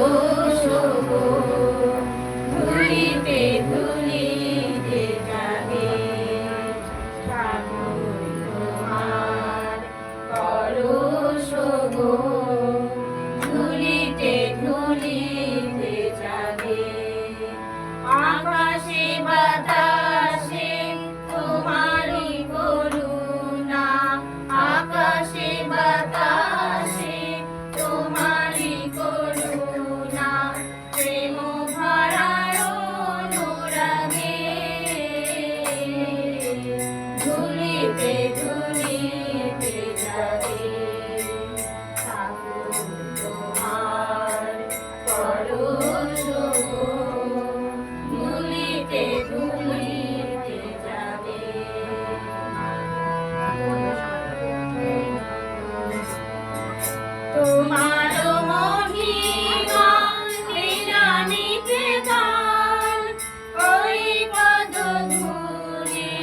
পরশ গো, ধুলিতে ধুলিতে জাগে ঠাকুর তোমার পরশ গো, ধুলিতে ধুলিতে জাগে আকাশে বাতাসে তোমারই করুণা, আকাশে বাতাসে তোমারই করুণা, প্রেম ভরার অনুরাগে ধুলিতে ধুলিতে জাগে ঠাকুর তোমার পরশ গো, ধুলিতে ধুলিতে জাগে তোমার মহিমা লীলানিতে গান, ওই পদ ধূলি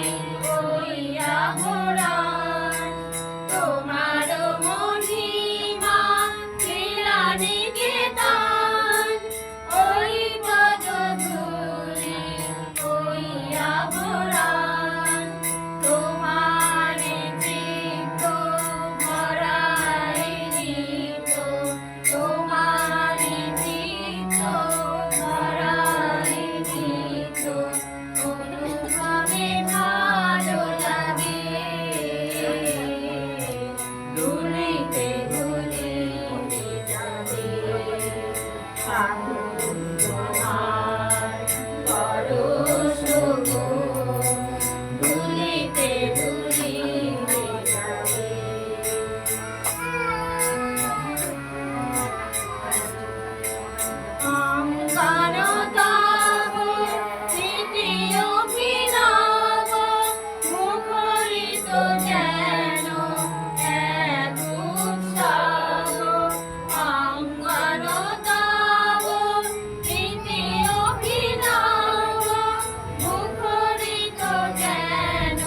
ওই আভরণ, তোমার মহিমা লীলানিতে গান, ওই পদ ধূলি ওই আভরণ, তোমার চিত্ত ভরায় নিত, তোমার চিত্ত ভরায় নিত, অনুভবে ভালো লাগে ধুলিতে ধুলিতে জাগে ঠাকুর তোমার পরশ গো, ধুলিতে ধুলিতে জাগে অঙ্গন তব স্মৃতি অভিনব, মুখরিত যেন এক উৎসব, অঙ্গন তব স্মৃতি অভিনব, মুখরিত যেন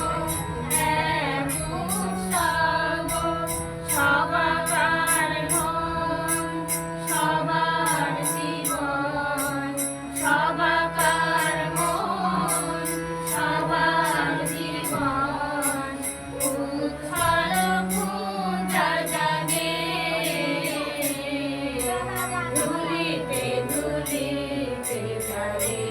এক উৎসব, সবার মন সবার জীবন, সবার মন সবার জীবন, উৎথল পূজা জাগে ধুলিতে ধুলিতে জাগে